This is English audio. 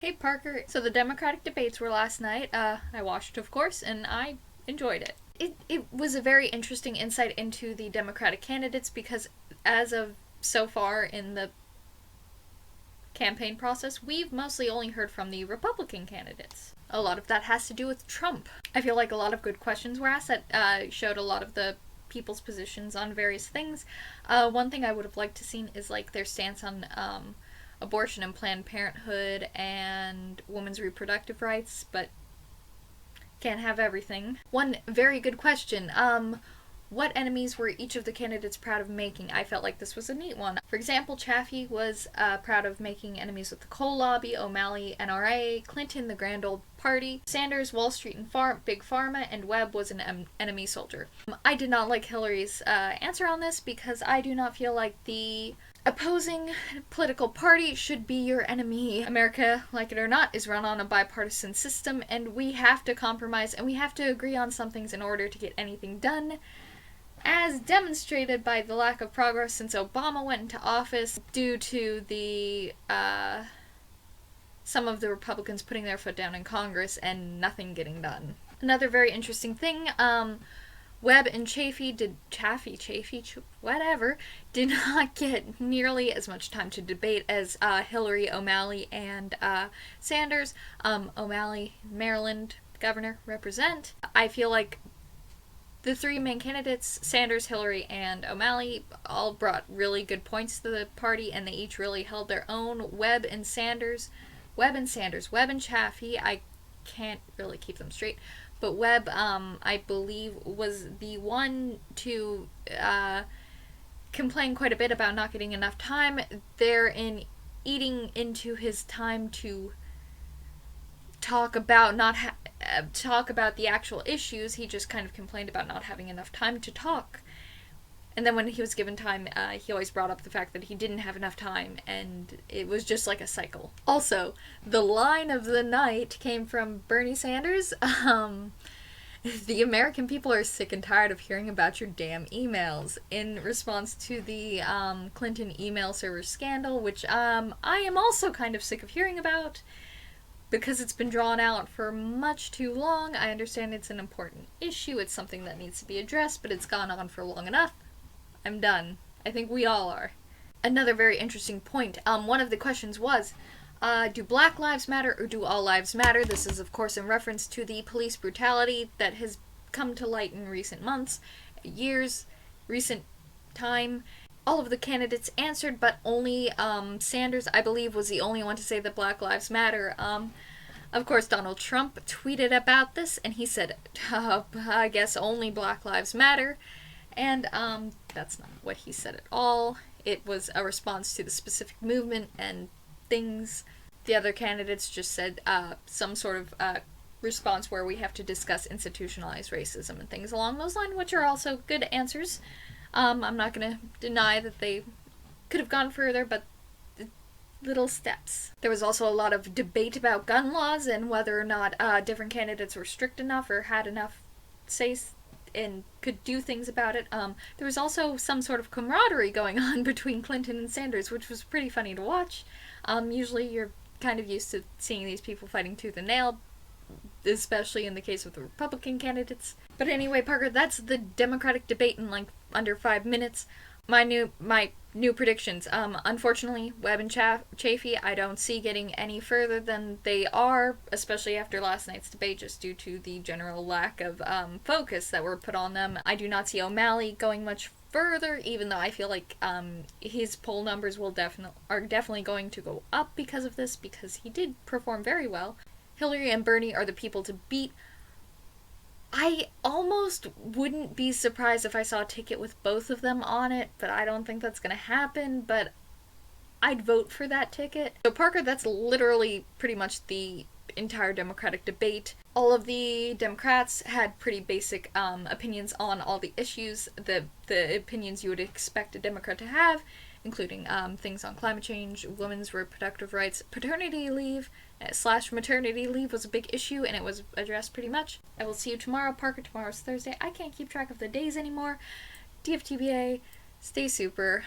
Hey Parker, so the Democratic debates were last night. I watched, of course, and I enjoyed it. It was a very interesting insight into the Democratic candidates because, as of so far in the campaign process, we've mostly only heard from the Republican candidates. A lot of that has to do with Trump. I feel like a lot of good questions were asked that showed a lot of the people's positions on various things. One thing I would have liked to seen is like their stance on abortion and Planned Parenthood and women's reproductive rights, but can't have everything. One very good question. What enemies were each of the candidates proud of making? I felt like this was a neat one. For example, Chaffee was proud of making enemies with the coal lobby, O'Malley, NRA, Clinton, the Grand Old Party, Sanders, Wall Street and Big Pharma, and Webb was an enemy soldier. I did not like Hillary's answer on this because I do not feel like the opposing political party should be your enemy. America, like it or not, is run on a bipartisan system, and we have to compromise and we have to agree on some things in order to get anything done, as demonstrated by the lack of progress since Obama went into office due to the some of the Republicans putting their foot down in Congress and nothing getting done. Another very interesting thing, Webb and Chaffee did not get nearly as much time to debate as Hillary, O'Malley, and Sanders. O'Malley, Maryland governor, represent. I feel like the three main candidates, Sanders, Hillary, and O'Malley, all brought really good points to the party, and they each really held their own. Webb and Chaffee, I can't really keep them straight, but Webb, I believe, was the one to complain quite a bit about not getting enough time there in eating into his time to talk about the actual issues. He just kind of complained about not having enough time to talk. And then when he was given time, he always brought up the fact that he didn't have enough time, and it was just like a cycle. Also, the line of the night came from Bernie Sanders. The American people are sick and tired of hearing about your damn emails, in response to the Clinton email server scandal, which I am also kind of sick of hearing about, because it's been drawn out for much too long. I understand it's an important issue, it's something that needs to be addressed, but it's gone on for long enough. I'm done. I think we all are. Another very interesting point. One of the questions was, do Black Lives Matter or do all lives matter? This is, of course, in reference to the police brutality that has come to light in recent months, years, recent time. All of the candidates answered, but only Sanders, I believe, was the only one to say that Black Lives Matter. Of course, Donald Trump tweeted about this, and he said, I guess only Black Lives Matter. And that's not what he said at all. It was a response to the specific movement and things. The other candidates just said some sort of response where we have to discuss institutionalized racism and things along those lines, which are also good answers. I'm not going to deny that they could have gone further, but little steps. There was also a lot of debate about gun laws and whether or not different candidates were strict enough or had enough say and could do things about it. There was also some sort of camaraderie going on between Clinton and Sanders, which was pretty funny to watch. Usually you're kind of used to seeing these people fighting tooth and nail, especially in the case of the Republican candidates. But anyway, Parker, that's the Democratic debate in like under 5 minutes. My new predictions. Unfortunately, Webb and Chaffee, I don't see getting any further than they are, especially after last night's debate, just due to the general lack of focus that were put on them. I do not see O'Malley going much further, even though I feel like his poll numbers are definitely going to go up because of this, because he did perform very well. Hillary and Bernie are the people to beat. I almost wouldn't be surprised if I saw a ticket with both of them on it, but I don't think that's going to happen, but I'd vote for that ticket. So Parker, that's literally pretty much the entire Democratic debate. All of the Democrats had pretty basic opinions on all the issues, the opinions you would expect a Democrat to have, including things on climate change, women's reproductive rights, paternity leave, / maternity leave was a big issue, and it was addressed pretty much. I will see you tomorrow, Parker. Tomorrow's Thursday. I can't keep track of the days anymore. DFTBA, stay super.